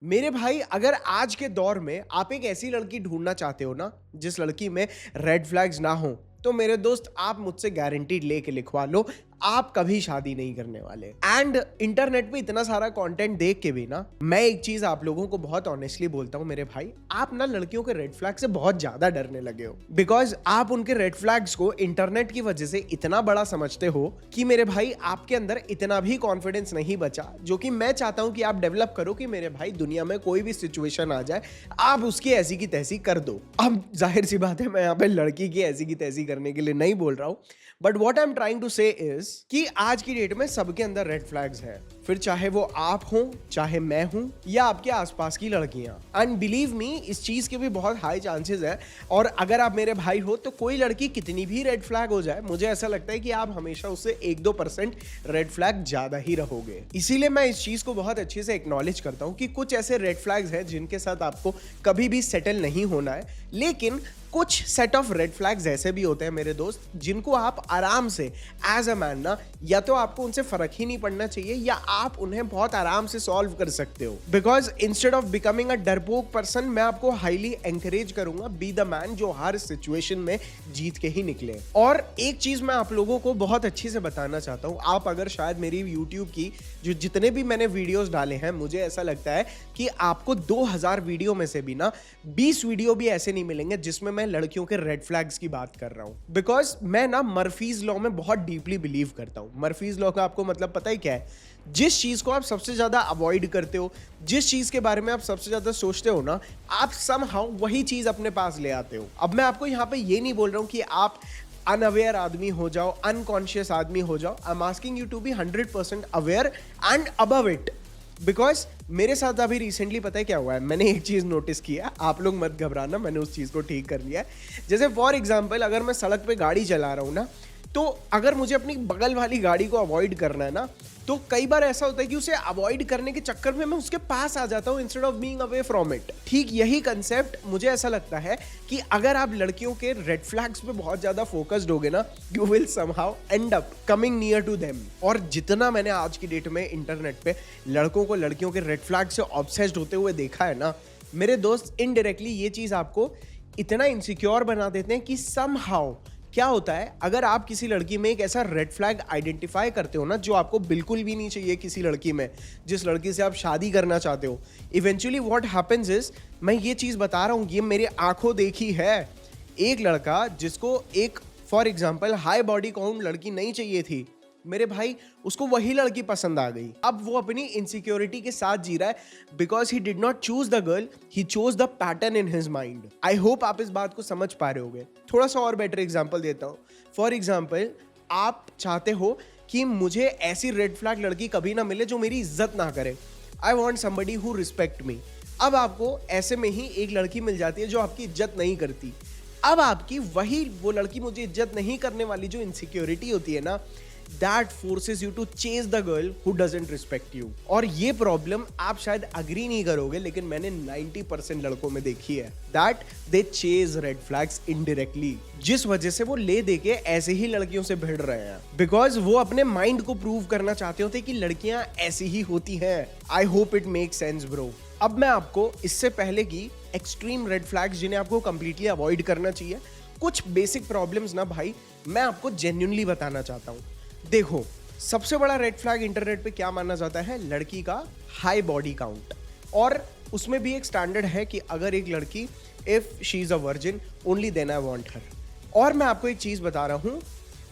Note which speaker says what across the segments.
Speaker 1: मेरे भाई, अगर आज के दौर में आप एक ऐसी लड़की ढूंढना चाहते हो ना जिस लड़की में रेड फ्लैग्स ना हो, तो मेरे दोस्त आप मुझसे गारंटी लेके लिखवा लो, आप कभी शादी नहीं करने वाले। एंड इंटरनेट पे इतना सारा कंटेंट देख के भी ना, मैं एक चीज आप लोगों को बहुत ऑनेस्टली बोलता हूँ मेरे भाई, आप ना लड़कियों के रेड फ्लैग से बहुत ज्यादा डरने लगे हो। बिकॉज आप उनके रेड फ्लैग्स को इंटरनेट की वजह से इतना बड़ा समझते हो कि मेरे भाई आपके अंदर इतना भी कॉन्फिडेंस नहीं बचा, जो कि मैं चाहता हूं कि आप डेवलप करो कि मेरे भाई दुनिया में कोई भी सिचुएशन आ जाए आप उसकी ऐसी की तैसी कर दो। अब जाहिर सी बात है, मैं यहाँ पे लड़की की ऐसी की तैसी करने के लिए नहीं बोल रहा हूं, but what I am trying to say is कि आज की डेट में सबके अंदर रेड फ्लैग्स है, फिर चाहे वो आप हो, चाहे मैं हूं, या आपके आसपास की लड़कियां। एंड बिलीव मी, इस चीज के भी बहुत हाई चांसेस है। और अगर आप मेरे भाई हो तो कोई लड़की कितनी भी रेड फ्लैग हो जाए, मुझे ऐसा लगता है कि आप हमेशा उससे 1-2% रेड फ्लैग ज्यादा ही रहोगे। इसीलिए मैं इस चीज को बहुत अच्छे से एक्नॉलेज करता हूं कि कुछ ऐसे रेड फ्लैग्स हैं जिनके साथ आपको कभी भी सेटल नहीं होना है, लेकिन कुछ सेट ऑफ रेड फ्लैग्स ऐसे भी होते हैं मेरे दोस्त, जिनको आप आराम से एज अ मैन ना, या तो आपको उनसे फर्क ही नहीं पड़ना चाहिए, या आप उन्हें बहुत आराम से सॉल्व कर सकते हो। Because instead of becoming a डरपोक पर्सन, मैं आपको हाईली एंकरेज करूंगा, बी द मैन जो हर सिचुएशन में जीत के ही निकले। और एक चीज मैं आप लोगों को बहुत अच्छे से बताना चाहता हूं, आप अगर शायद मेरी यूट्यूब की जो जितने भी मैंने वीडियोस डाले हैं, मुझे ऐसा लगता है कि आपको 2000 वीडियो में से भी ना 20 वीडियो भी ऐसे नहीं मिलेंगे जिसमें मैं लड़कियों के रेड फ्लैग्स की बात कर रहा हूं। बिकॉज मैं ना मर्फीज लॉ में बहुत डीपली बिलीव करता हूं। मर्फीज लॉ का आपको मतलब पता ही क्या है? जिस चीज को आप सबसे ज्यादा अवॉइड करते हो, जिस चीज के बारे में आप सबसे ज्यादा सोचते हो ना, आप समहाउ वही चीज अपने पास ले आते हो। अब मैं आपको यहां पे ये नहीं बोल रहा हूं कि आप अनअवेयर आदमी हो जाओ, अनकॉन्शियस आदमी हो जाओ। I am asking you to be 100% aware and above it. Because मेरे साथ अभी रिसेंटली पता है क्या हुआ है, मैंने एक चीज नोटिस किया, आप लोग मत घबराना, मैंने उस चीज को ठीक कर लिया है। जैसे फॉर एग्जाम्पल, अगर मैं सड़क पे गाड़ी चला रहा हूँ ना, तो अगर मुझे अपनी बगल वाली गाड़ी को अवॉइड करना है ना, तो कई बार ऐसा होता है कि उसे अवॉइड करने के चक्कर में मैं उसके पास आ जाता हूं instead of being away from it. ठीक यही कंसेप्ट मुझे ऐसा लगता है कि अगर आप लड़कियों के रेड फ्लैग्स पे बहुत ज्यादा फोकस्ड होगे ना, you will somehow end up coming near to them. और जितना मैंने आज की डेट में इंटरनेट पे लड़कों को लड़कियों के रेड फ्लैग से ऑब्सेस्ड होते हुए देखा है ना, मेरे दोस्त, इनडायरेक्टली ये चीज आपको इतना इनसिक्योर बना देते हैं कि समहाउ क्या होता है, अगर आप किसी लड़की में एक ऐसा रेड फ्लैग आइडेंटिफाई करते हो ना जो आपको बिल्कुल भी नहीं चाहिए किसी लड़की में, जिस लड़की से आप शादी करना चाहते हो, इवेंचुअली व्हाट हैपेंस इज, मैं ये चीज बता रहा हूं, ये मेरी आंखों देखी है। एक लड़का जिसको एक for example high body count लड़की नहीं चाहिए थी, मेरे भाई उसको वही लड़की पसंद आ गई। अब वो अपनी इनसिक्योरिटी के साथ जी रहा है, because he did not choose the girl, he chose the pattern in his mind. I hope आप इस बात को समझ पा रहे होगे। थोड़ा सा और बेटर एग्जाम्पल देता हूँ। फॉर एग्जाम्पल, आप चाहते हो कि मुझे ऐसी रेड फ्लैग लड़की कभी ना मिले जो मेरी इज्जत ना करे। I want somebody who respect मी। अब आपको ऐसे में ही एक लड़की मिल जाती है जो आपकी इज्जत नहीं करती। अब आपकी वही वो लड़की, मुझे इज्जत नहीं करने वाली जो इनसिक्योरिटी होती है ना, that forces you to chase the girl who doesn't respect you। और ये प्रॉब्लम आप शायद अग्री नहीं करोगे, लेकिन मैंने 90% लड़कों में देखी है, that they chase red flags indirectly, जिस वजह से वो ले दे के ऐसे ही लड़कियों से भिड़ रहे हैं, बिकॉज वो अपने माइंड को प्रूव करना चाहते होते कि लड़कियां ऐसी ही होती हैं। I hope it make sense bro. अब मैं आपको इससे पहले की एक्सट्रीम रेड फ्लैग्स जिन्हें आपको कंप्लीटली अवॉइड करना चाहिए, कुछ बेसिक प्रॉब्लम्स ना भाई मैं आपको जेन्युइनली बताना चाहता हूँ। देखो, सबसे बड़ा रेड फ्लैग इंटरनेट पे क्या माना जाता है? लड़की का हाई बॉडी काउंट। और उसमें भी एक स्टैंडर्ड है कि अगर एक लड़की, if she is a virgin only then I want her. और मैं आपको एक चीज बता रहा हूं,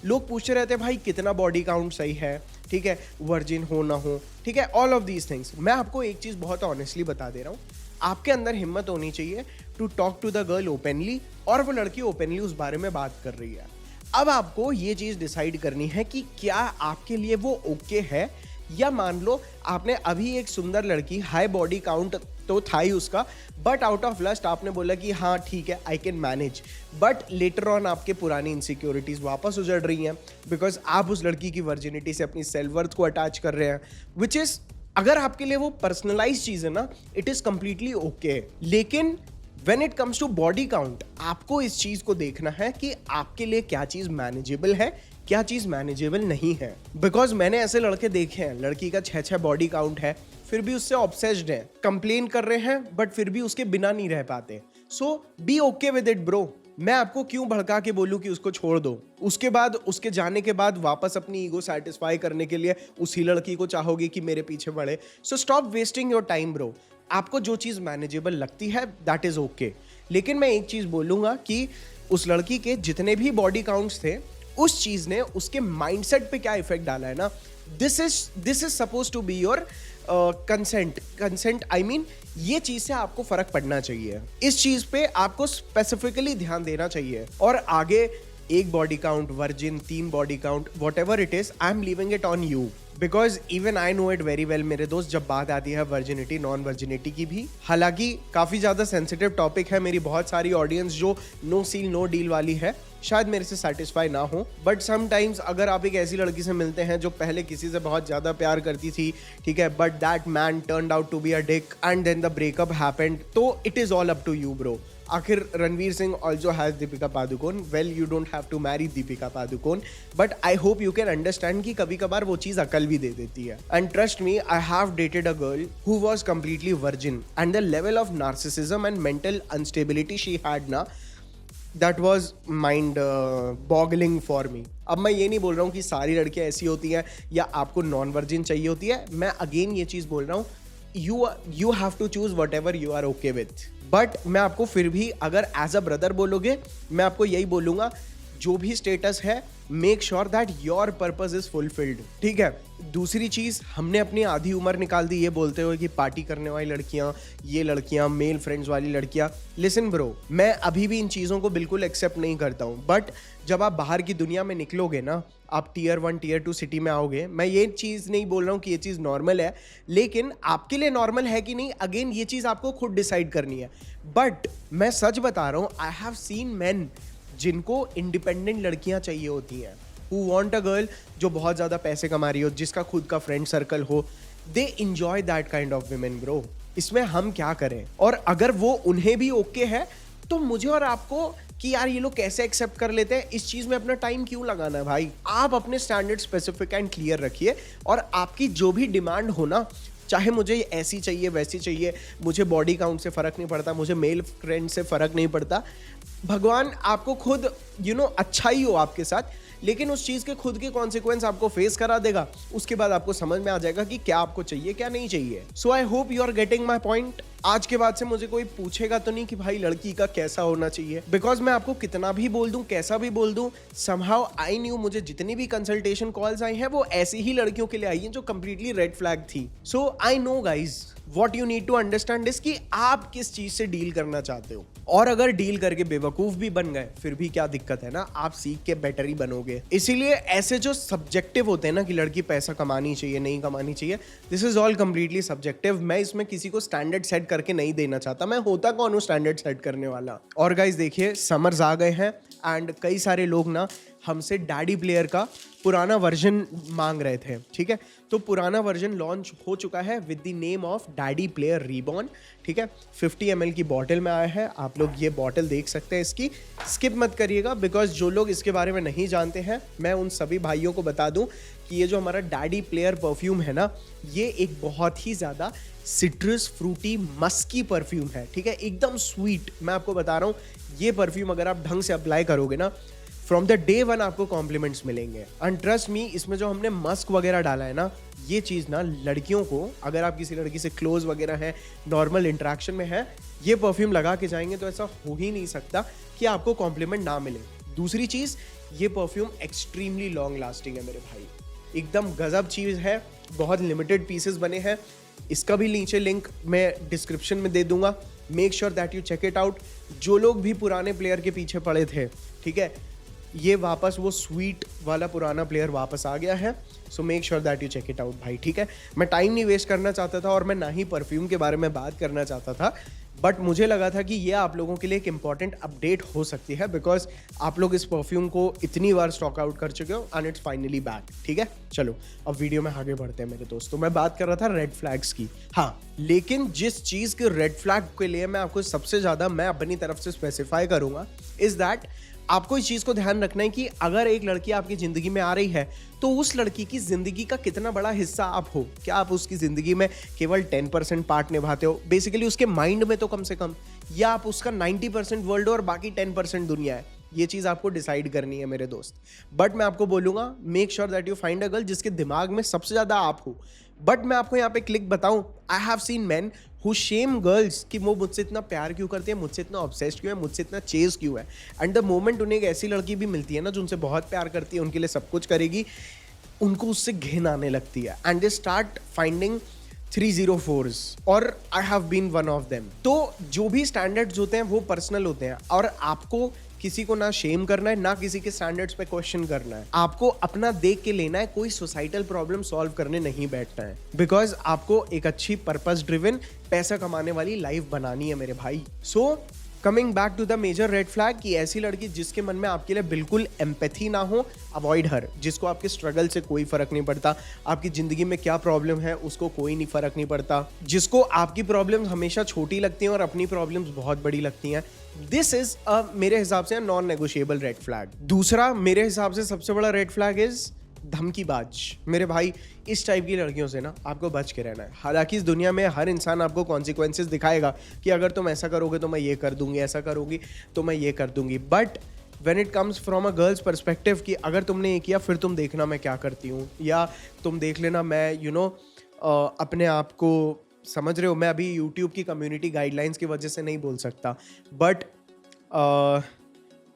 Speaker 1: लोग पूछते रहते हैं भाई कितना बॉडी काउंट सही है, ठीक है, वर्जिन हो ना हो, ठीक है, ऑल ऑफ दीज थिंग्स। मैं आपको एक चीज बहुत ऑनेस्टली बता दे रहा हूं, आपके अंदर हिम्मत होनी चाहिए to talk to the girl openly, और वो लड़की ओपनली उस बारे में बात कर रही है। अब आपको ये चीज डिसाइड करनी है कि क्या आपके लिए वो ओके है, या मान लो आपने अभी एक सुंदर लड़की, हाई बॉडी काउंट तो था ही उसका, बट आउट ऑफ लस्ट आपने बोला कि हाँ ठीक है, I can manage, but later on आपके पुरानी इनसिक्योरिटीज वापस उजड़ रही हैं, बिकॉज आप उस लड़की की वर्जिनिटी से अपनी सेल्फ वर्थ को अटैच कर रहे हैं, विच इज, अगर आपके लिए वो पर्सनलाइज चीज है ना, इट इज कंप्लीटली ओके। लेकिन when it comes to body count, आपको इस चीज को देखना है कि आपके लिए क्या चीज मैनेजेबल है, क्या चीज मैनेजेबल नहीं है। बिकॉज मैंने ऐसे लड़के देखे हैं, लड़की का 6-6 बॉडी काउंट है, फिर भी उससे ऑब्सेस्ड हैं, कंप्लेन कर रहे हैं बट फिर भी उसके बिना नहीं रह पाते। So be okay with it bro. मैं आपको क्यों भड़का के बोलूं कि उसको छोड़ दो, उसके बाद उसके जाने के बाद वापस अपनी ईगो सेटिस्फाई करने के लिए उसी लड़की को चाहोगे कि मेरे पीछे बढ़े। So stop wasting your time bro. आपको जो चीज़ मैनेजेबल लगती है दैट इज़ ओके। लेकिन मैं एक चीज़ बोलूँगा कि उस लड़की के जितने भी बॉडी काउंट्स थे, उस चीज़ ने उसके माइंडसेट पे क्या इफेक्ट डाला है ना, this is suppose to be your consent. I mean ये चीज से आपको फर्क पड़ना चाहिए, इस चीज पे आपको स्पेसिफिकली ध्यान देना चाहिए। और आगे एक body count, virgin, 3 body count, what ever it is, I am leaving it on you because even I know it very well मेरे दोस्त, जब बात आती है वर्जिनिटी, नॉन वर्जिनिटी की भी। हालांकि काफी ज्यादा सेंसिटिव टॉपिक है, मेरी बहुत सारी ऑडियंस जो नो सील नो डील वाली है शायद मेरे से सेटिस्फाई ना हो, बट समटाइम्स अगर आप एक ऐसी लड़की से मिलते हैं जो पहले किसी से बहुत ज्यादा प्यार करती थी, ठीक है, but that man turned out to be a dick and then the breakup happened, तो it is all up to you bro. आखिर Ranveer Singh also has Deepika Padukone, well you don't have to marry Deepika Padukone, but I hope you can understand कि कभी कभार वो चीज अकल भी दे देती है। And trust me, I have dated a girl who was completely virgin and the level of narcissism and mental instability she had ना, that was mind boggling for me. अब मैं ये नहीं बोल रहा हूँ कि सारी लड़कियाँ ऐसी होती हैं या आपको नॉन वर्जिन चाहिए होती है, मैं अगेन ये चीज़ बोल रहा हूँ, you have to choose whatever you are okay with. But मैं आपको फिर भी अगर एज अ ब्रदर बोलोगे, मैं आपको यही बोलूँगा, जो भी स्टेटस है make sure that your purpose is fulfilled, ठीक है। दूसरी चीज, हमने अपनी आधी उम्र निकाल दी ये बोलते हुए कि पार्टी करने वाली लड़कियां, ये लड़कियां, मेल फ्रेंड्स वाली लड़कियां। लिसन ब्रो, मैं अभी भी इन चीज़ों को बिल्कुल एक्सेप्ट नहीं करता हूँ, बट जब आप बाहर की दुनिया में निकलोगे ना, आप टियर 1 टियर 2 सिटी में आओगे, मैं ये चीज़ नहीं बोल रहा हूँ कि ये चीज़ नॉर्मल है, लेकिन आपके लिए नॉर्मल है कि नहीं, अगेन ये चीज़ आपको खुद डिसाइड करनी है। बट मैं सच बता रहा हूँ, आई हैव सीन मैन जिनको इंडिपेंडेंट लड़कियां चाहिए होती हैं, हु वांट अ गर्ल जो बहुत ज़्यादा पैसे कमा रही हो, जिसका खुद का फ्रेंड सर्कल हो, they enjoy that kind of women bro. इसमें हम क्या करें? और अगर वो उन्हें भी ओके है, तो मुझे और आपको कि यार ये लोग कैसे एक्सेप्ट कर लेते हैं, इस चीज़ में अपना टाइम क्यों लगाना है भाई? आप अपने स्टैंडर्ड स्पेसिफिक एंड क्लियर रखिए, और आपकी जो भी डिमांड हो ना, चाहे मुझे ऐसी चाहिए वैसी चाहिए, मुझे बॉडी काउंट से फ़र्क नहीं पड़ता, मुझे मेल फ्रेंड से फ़र्क नहीं पड़ता, भगवान आपको खुद अच्छा ही हो आपके साथ, लेकिन उस चीज़ के खुद के कॉन्सिक्वेंस आपको फेस करा देगा। उसके बाद आपको समझ में आ जाएगा कि क्या आपको चाहिए क्या नहीं चाहिए। So I hope you are getting my point. आज के बाद से मुझे कोई पूछेगा तो नहीं कि भाई लड़की का कैसा होना चाहिए, बिकॉज मैं आपको कितना भी बोल दूं, कैसा भी बोल दूं, समहाउ आई न्यू, मुझे जितनी भी कंसल्टेशन कॉल्स आई हैं वो ऐसी ही लड़कियों के लिए आई हैं जो कंप्लीटली रेड फ्लैग थी। So I know guys what you need to understand is कि आप किस चीज से डील करना चाहते हो, और अगर डील करके बेवकूफ भी बन गए फिर भी क्या दिक्कत है ना, आप सीख के बेटर ही बनोगे। इसीलिए ऐसे जो सब्जेक्टिव होते हैं ना कि लड़की पैसा कमानी चाहिए नहीं कमानी चाहिए, this is all completely subjective. मैं इसमें किसी को स्टैंडर्ड सेट करके नहीं देना चाहता, मैं होता कौन हूँ स्टैंडर्ड सेट करने वाला। और गाइज देखिए, समर्स आ गए हैं एंड कई सारे लोग ना हमसे डैडी प्लेयर का पुराना वर्जन मांग रहे थे, ठीक है। तो पुराना वर्जन लॉन्च हो चुका है with the name of daddy player reborn, ठीक है। 50 ml की बॉटल में आया है, आप लोग ये बॉटल देख सकते हैं, इसकी स्किप मत करिएगा, बिकॉज जो लोग इसके बारे में नहीं जानते हैं, मैं उन सभी भाइयों को बता दूं कि ये जो हमारा डैडी प्लेयर परफ्यूम है ना, ये एक बहुत ही ज़्यादा सिट्रस फ्रूटी मस्की परफ्यूम है, ठीक है, एकदम स्वीट। मैं आपको बता रहा हूँ, ये परफ्यूम अगर आप ढंग से अप्लाई करोगे ना, फ्रॉम द डे 1 आपको कॉम्प्लीमेंट्स मिलेंगे। एंड ट्रस्ट मी, इसमें जो हमने मस्क वगैरह डाला है ना, ये चीज़ ना लड़कियों को, अगर आप किसी लड़की से क्लोज वगैरह है, नॉर्मल इंटरेक्शन में है, ये परफ्यूम लगा के जाएंगे तो ऐसा हो ही नहीं सकता कि आपको कॉम्प्लीमेंट ना मिले। दूसरी चीज़, ये परफ्यूम एक्सट्रीमली लॉन्ग लास्टिंग है मेरे भाई, एकदम गजब चीज़ है, बहुत लिमिटेड पीसेस बने हैं। इसका भी नीचे लिंक मैं डिस्क्रिप्शन में दे दूंगा, make sure that you check it out. जो लोग भी पुराने प्लेयर के पीछे पड़े थे, ठीक है, ये वापस वो स्वीट वाला पुराना प्लेयर वापस आ गया है, so make sure that you check it out भाई, ठीक है। मैं टाइम नहीं वेस्ट करना चाहता था और मैं ना ही परफ्यूम के बारे में बात करना चाहता था, बट मुझे लगा था कि ये आप लोगों के लिए एक इंपॉर्टेंट अपडेट हो सकती है, बिकॉज आप लोग इस परफ्यूम को इतनी बार स्टॉक आउट कर चुके हो एंड इट्स फाइनली बैक, ठीक है। चलो अब वीडियो में आगे बढ़ते हैं मेरे दोस्तों। मैं बात कर रहा था रेड फ्लैग्स की, हाँ, लेकिन जिस चीज़ के रेड फ्लैग के लिए मैं आपको सबसे ज़्यादा मैं अपनी तरफ से स्पेसिफाई करूँगा इज़ दैट आपको इस चीज को ध्यान रखना है कि अगर एक लड़की आपकी जिंदगी में आ रही है तो उस लड़की की जिंदगी का कितना बड़ा हिस्सा आप हो। क्या आप उसकी जिंदगी में केवल 10% पार्ट निभाते हो, बेसिकली उसके माइंड में तो कम से कम, या आप उसका 90% वर्ल्ड हो और बाकी 10% दुनिया है। ये चीज आपको डिसाइड करनी है मेरे दोस्त। बट मैं आपको बोलूंगा, make sure that you find a girl जिसके दिमाग में सबसे ज्यादा आप हो। बट मैं आपको यहाँ पे क्लिक बताऊं, I have seen man who shame girls कि वो मुझसे इतना प्यार क्यों करती है, मुझसे इतना ऑब्सेस्ड क्यों है, मुझसे इतना चेज क्यों है। एंड द मोमेंट उन्हें एक ऐसी लड़की भी मिलती है ना जो उनसे बहुत प्यार करती है, उनके लिए सब कुछ करेगी, उनको उससे घिन आने लगती है and they start finding 304s और I have been one of them. तो जो भी स्टैंडर्ड्स होते हैं वो पर्सनल होते हैं और आपको किसी को ना शेम करना है ना किसी के स्टैंडर्ड्स पे क्वेश्चन करना है। आपको अपना देख के लेना है, कोई सोसाइटल प्रॉब्लम सॉल्व करने नहीं बैठना है, बिकॉज आपको एक अच्छी पर्पस ड्रिवन पैसा कमाने वाली लाइफ बनानी है मेरे भाई। So coming back to the major red flag कि ऐसी लड़की जिसके मन में आपके लिए बिल्कुल एम्पैथी ना हो, अवॉइड हर। जिसको आपके स्ट्रगल से कोई फर्क नहीं पड़ता, आपकी जिंदगी में क्या प्रॉब्लम है उसको कोई नहीं फर्क नहीं पड़ता, जिसको आपकी प्रॉब्लम्स हमेशा छोटी लगती हैं और अपनी प्रॉब्लम्स बहुत बड़ी लगती हैं, दिस इज मेरे हिसाब से नॉन नेगोशिएबल रेड फ्लैग। दूसरा मेरे हिसाब से सबसे बड़ा रेड फ्लैग इज धमकीबाज। मेरे भाई इस टाइप की लड़कियों से ना आपको बच के रहना है। हालांकि इस दुनिया में हर इंसान आपको कॉन्सिक्वेंसेस दिखाएगा कि अगर तुम ऐसा करोगे तो मैं ये कर दूंगी, ऐसा करोगी तो मैं ये कर दूंगी। But when it comes from a girls perspective कि अगर तुमने ये किया फिर तुम देखना मैं क्या करती हूँ, या तुम देख लेना मैं अपने आप को, समझ रहे हो, मैं अभी यूट्यूब की कम्युनिटी गाइडलाइंस की वजह से नहीं बोल सकता, बट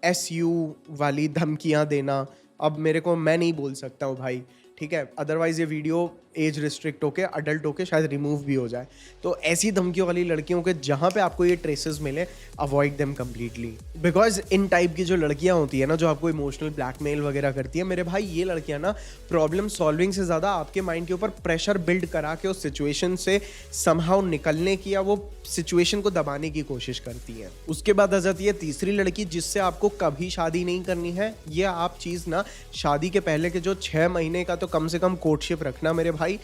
Speaker 1: SU वाली धमकियाँ देना अब मेरे को, मैं नहीं बोल सकता हूँ भाई, ठीक है। अदरवाइज ये वीडियो एज रिस्ट्रिक्ट होके अडल्ट होके शायद रिमूव भी हो जाए। तो ऐसी धमकियों वाली लड़कियों के जहाँ पे आपको ये ट्रेसेस मिले, avoid them completely. Because in type की जो लड़कियाँ होती है ना जो आपको इमोशनल ब्लैकमेल वगैरह करती है, मेरे भाई ये लड़कियाँ ना प्रॉब्लम सॉल्विंग से ज़्यादा आपके माइंड के ऊपर प्रेशर बिल्ड करा के उस सिचुएशन से समहाउ निकलने की या वो सिचुएशन को दबाने की कोशिश करती है। उसके बाद आ जाती है तीसरी लड़की जिससे आपको कभी शादी नहीं करनी है। ये आप चीज़ ना शादी के पहले के जो 6 महीने का तो कम से कम कोर्टशिप रखना मेरे भाई।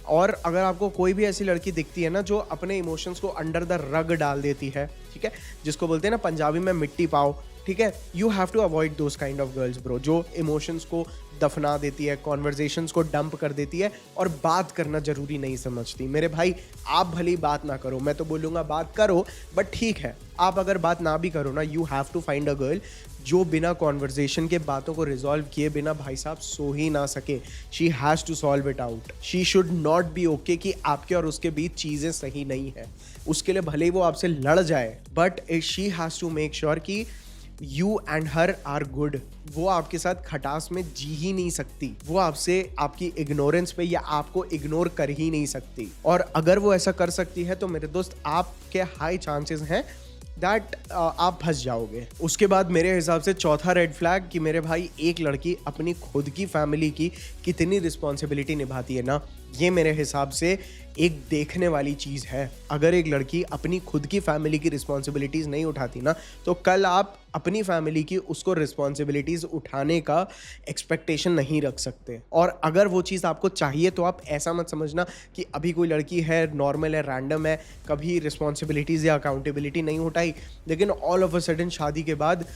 Speaker 1: और अगर आपको कोई भी ऐसी लड़की दिखती है ना जो अपने इमोशंस को अंडर द रग डाल देती है, ठीक है, जिसको बोलते हैं ना पंजाबी में मिट्टी पाओ, ठीक है, you have to avoid those kind of girls bro, जो इमोशंस को दफना देती है, कॉन्वर्जेशंस को डंप कर देती है और बात करना जरूरी नहीं समझती। मेरे भाई आप भली बात ना करो, मैं तो बोलूँगा बात करो, बट ठीक है आप अगर बात ना भी करो ना, you have to find a girl जो बिना कॉन्वर्जेशन के बातों को रिजॉल्व किए बिना भाई साहब सो ही ना सके। She has to solve it out. She should not be okay कि आपके और उसके बीच चीज़ें सही नहीं है। उसके लिए भले ही वो आपसे लड़ जाए, but she has to make sure कि you and her are good. वो आपके साथ खटास में जी ही नहीं सकती, वो आपसे आपकी इग्नोरेंस पे या आपको इग्नोर कर ही नहीं सकती। और अगर वो ऐसा कर सकती है तो मेरे दोस्त आपके हाई चांसेस हैं दैट आप फंस जाओगे। उसके बाद मेरे हिसाब से चौथा रेड फ्लैग कि मेरे भाई एक लड़की अपनी खुद की फैमिली की कितनी रिस्पॉन्सिबिलिटी निभाती है ना, ये मेरे हिसाब से एक देखने वाली चीज़ है। अगर एक लड़की अपनी खुद की फैमिली की रिस्पॉन्सिबिलिटीज़ नहीं उठाती ना, तो कल आप अपनी फैमिली की उसको रिस्पॉन्सिबिलिटीज़ उठाने का एक्सपेक्टेशन नहीं रख सकते। और अगर वो चीज़ आपको चाहिए तो आप ऐसा मत समझना कि अभी कोई लड़की है, नॉर्मल है, रैंडम है, कभी रिस्पॉन्सिबिलिटीज़ या अकाउंटेबिलिटी नहीं उठाई, लेकिन ऑल ऑफ अ सडन शादी के बाद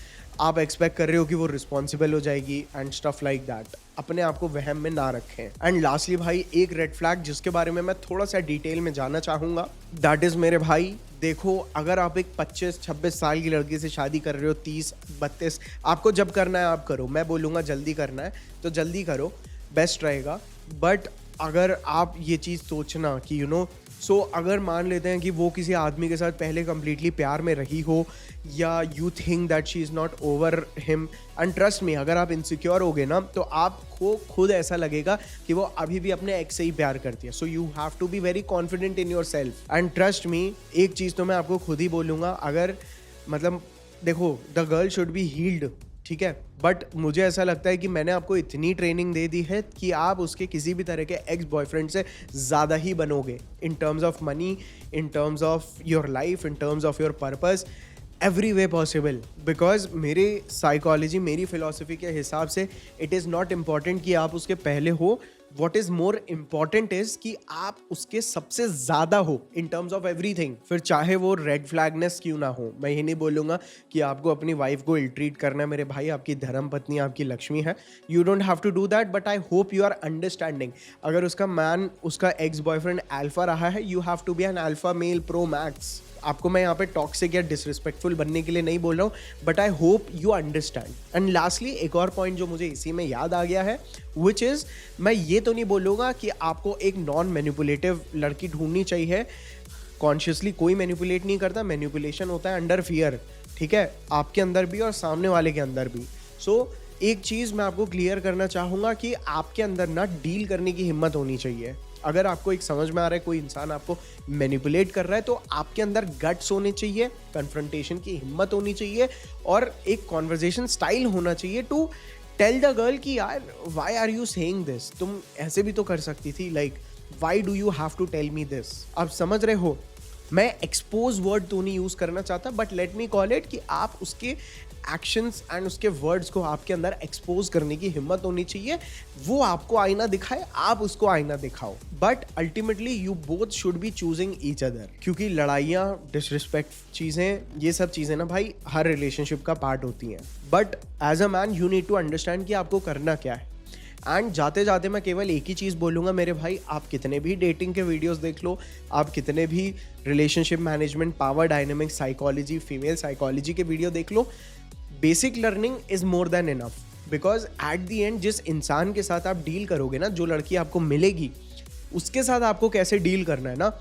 Speaker 1: आप एक्सपेक्ट कर रहे हो कि वो रिस्पॉन्सिबल हो जाएगी एंड स्टफ लाइक दैट। अपने आप को वहम में ना रखें। एंड लास्टली भाई एक रेड फ्लैग जिसके बारे में मैं थोड़ा सा डिटेल में जानना चाहूँगा, दैट इज़ मेरे भाई, देखो अगर आप एक 25-26 साल की लड़की से शादी कर रहे हो, 30-32, आपको जब करना है आप करो। मैं बोलूँगा जल्दी करना है तो जल्दी करो, बेस्ट रहेगा। बट अगर आप ये चीज़ सोचना कि सो अगर मान लेते हैं कि वो किसी आदमी के साथ पहले कम्प्लीटली प्यार में रही हो, या you think that she is not over him, and trust मी अगर आप इनसिक्योर होगे ना तो आपको खुद ऐसा लगेगा कि वो अभी भी अपने एक्स से ही प्यार करती है। So you have to be very confident in yourself and trust me. एक चीज़ तो मैं आपको खुद ही बोलूँगा, अगर मतलब देखो the girl should be healed, ठीक है, बट मुझे ऐसा लगता है कि मैंने आपको इतनी ट्रेनिंग दे दी है कि आप उसके किसी भी तरह के एक्स बॉयफ्रेंड से ज़्यादा ही बनोगे, in terms of money, in terms of your life, in terms of your purpose, every way possible. Because मेरी साइकोलॉजी, मेरी फिलॉसफी के हिसाब से इट इज़ नॉट इम्पॉर्टेंट कि आप उसके पहले हो what is more important is कि आप उसके सबसे ज्यादा हो इन टर्म्स ऑफ एवरीथिंग। फिर चाहे वो रेड फ्लैगनेस क्यों ना हो, मैं ये नहीं बोलूंगा कि आपको अपनी वाइफ को इल ट्रीट करना है मेरे भाई, आपकी धर्म पत्नी आपकी लक्ष्मी है, you don't have to do that, but I hope you are understanding. अगर उसका एक्स बॉयफ्रेंड अल्फा रहा है, you have to be an alpha male pro max. आपको मैं यहाँ पे टॉक्सिक या डिसरिस्पेक्टफुल बनने के लिए नहीं बोल रहा हूँ, but I hope you understand. And lastly एक और पॉइंट जो मुझे इसी में याद आ गया है, विच इज़ मैं ये तो नहीं बोलूँगा कि आपको एक नॉन मैनिपुलेटिव लड़की ढूंढनी चाहिए। कॉन्शियसली कोई मैनिपुलेट नहीं करता, मैनिपुलेशन होता है अंडर फियर, ठीक है, आपके अंदर भी और सामने वाले के अंदर भी। सो एक चीज़ मैं आपको क्लियर करना चाहूँगा कि आपके अंदर ना डील करने की हिम्मत होनी चाहिए। अगर आपको एक समझ में आ रहा है कोई इंसान आपको मैनिपुलेट कर रहा है, तो आपके अंदर गट्स होने चाहिए, कन्फ्रंटेशन की हिम्मत होनी चाहिए और एक कॉन्वर्जेशन स्टाइल होना चाहिए टू टेल द गर्ल कि यार why are you saying this, तुम ऐसे भी तो कर सकती थी, like why do you have to tell me this. आप समझ रहे हो, मैं एक्सपोज वर्ड तो नहीं यूज़ करना चाहता, but let me call it कि आप उसके एक्शंस एंड उसके वर्ड्स को आपके अंदर एक्सपोज करने की हिम्मत होनी चाहिए। वो आपको आईना दिखाए, आप उसको आईना दिखाओ, but ultimately you both should be choosing each other. क्योंकि लड़ाइयाँ, डिसरिस्पेक्ट चीज़ें, ये सब चीज़ें ना भाई हर रिलेशनशिप का पार्ट होती हैं, but as a man you need to understand कि आपको करना क्या है। एंड जाते जाते मैं केवल एक ही चीज़ बोलूँगा मेरे भाई, आप कितने भी डेटिंग के वीडियोस देख लो, आप कितने भी relationship management, power dynamics, psychology, female psychology के वीडियो देख लो, basic learning is more than enough. Because at the end जिस इंसान के साथ आप डील करोगे ना, जो लड़की आपको मिलेगी, उसके साथ आपको कैसे डील करना है ना,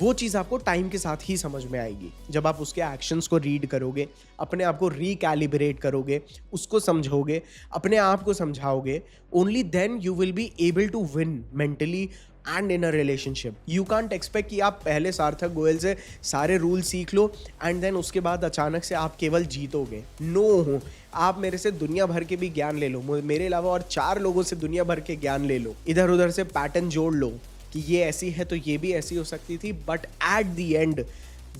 Speaker 1: वो चीज़ आपको टाइम के साथ ही समझ में आएगी। जब आप उसके एक्शंस को रीड करोगे, अपने आप को रिकैलिब्रेट करोगे, उसको समझोगे, अपने आप को समझाओगे, only then you will be able to win mentally and in a relationship. You can't expect कि आप पहले सार्थक गोयल से सारे रूल सीख लो एंड देन उसके बाद अचानक से आप केवल जीतोगे। नो, आप मेरे से दुनिया भर के भी ज्ञान ले लो, मेरे अलावा और 4 लोगों से दुनिया भर के ज्ञान ले लो, इधर उधर से पैटर्न जोड़ लो कि ये ऐसी है तो ये भी ऐसी हो सकती थी, बट एट द एंड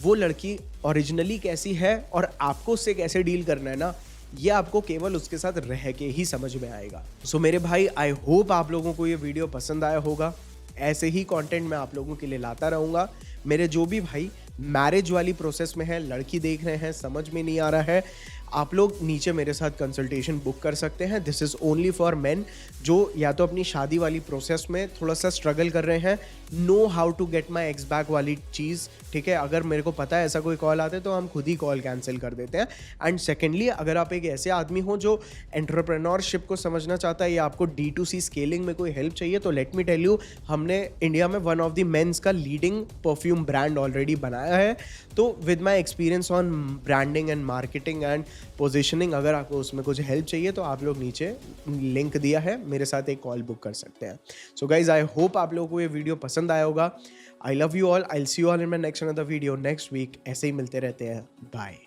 Speaker 1: वो लड़की ओरिजिनली कैसी है और आपको उससे कैसे डील करना है ना, ये आपको केवल उसके साथ रह के ही समझ में आएगा। सो मेरे भाई, आई होप आप लोगों को ये वीडियो पसंद आया होगा। ऐसे ही कंटेंट मैं आप लोगों के लिए लाता रहूँगा। मेरे जो भी भाई मैरिज वाली प्रोसेस में है, लड़की देख रहे हैं, समझ में नहीं आ रहा है, आप लोग नीचे मेरे साथ कंसल्टेशन बुक कर सकते हैं। This is only for main जो या तो अपनी शादी वाली प्रोसेस में थोड़ा सा स्ट्रगल कर रहे हैं, know how to get my ex back वाली चीज़, ठीक है। अगर मेरे को पता है ऐसा कोई कॉल आता है तो हम खुद ही कॉल कैंसिल कर देते हैं। एंड सेकेंडली, अगर आप एक ऐसे आदमी हो जो एंटरप्रेन्योरशिप को समझना चाहता है या आपको D2C स्केलिंग में कोई हेल्प चाहिए, तो लेट मी टेल यू, हमने इंडिया में वन ऑफ द मेंस का लीडिंग परफ्यूम ब्रांड ऑलरेडी बनाया है। तो with my experience on branding and marketing and positioning, अगर आपको उसमें कुछ हेल्प चाहिए तो आप लोग नीचे लिंक दिया है, मेरे साथ एक कॉल बुक कर सकते हैं। सो गाइज, आई होप आप लोगों को ये वीडियो पसंद आया होगा। I love you all, I will see you all in my next another video next week. ऐसे ही मिलते रहते हैं, बाय।